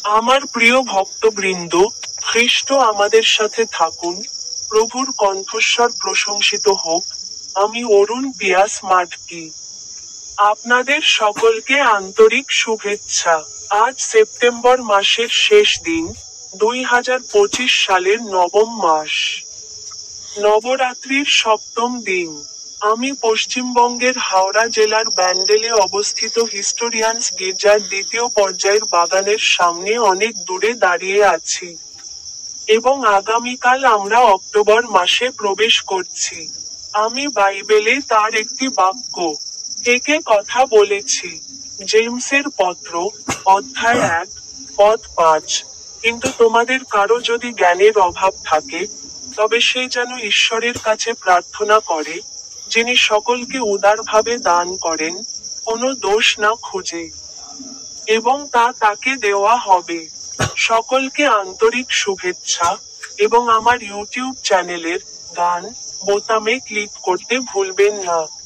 আমার প্রিয় ভক্তবৃন্দ, খ্রিস্ট আমাদের সাথে থাকুন, প্রভুর কণ্ঠস্বর প্রশংসিত হোক। আমি অরুণ পিয়াস মাটকি। আপনাদের সকলকে আন্তরিক শুভেচ্ছা। আজ সেপ্টেম্বর মাসের শেষ দিন, 2025 সালের নবম মাস, নবরাত্রির সপ্তম দিন। আমি পশ্চিমবঙ্গের হাওড়া জেলার ব্যান্ডেলে অবস্থিত হিস্টোরিয়ান্স গির্জার দ্বিতীয় পর্যায়ের বাগানের সামনে অনেক দূরে দাঁড়িয়ে আছি। এবং আগামীকাল আমরা অক্টোবর মাসে প্রবেশ করছি। আমি বাইবেলে তার একটি বাক্য থেকে কথা বলেছি। জেমসের পত্র, অধ্যায় 1, পদ 5। কিন্তু তোমাদের কারো যদি জ্ঞানের অভাব থাকে, তবে সে যেন ঈশ্বরের কাছে প্রার্থনা করে, যিনি সকলকে উদারভাবে দান করেন, কোনো দোষ না খুঁজে, এবং তা তাকে দেওয়া হবে। সকলকে আন্তরিক শুভেচ্ছা, এবং আমার ইউটিউব চ্যানেলের গান বোতামে ক্লিক করতে ভুলবেন না।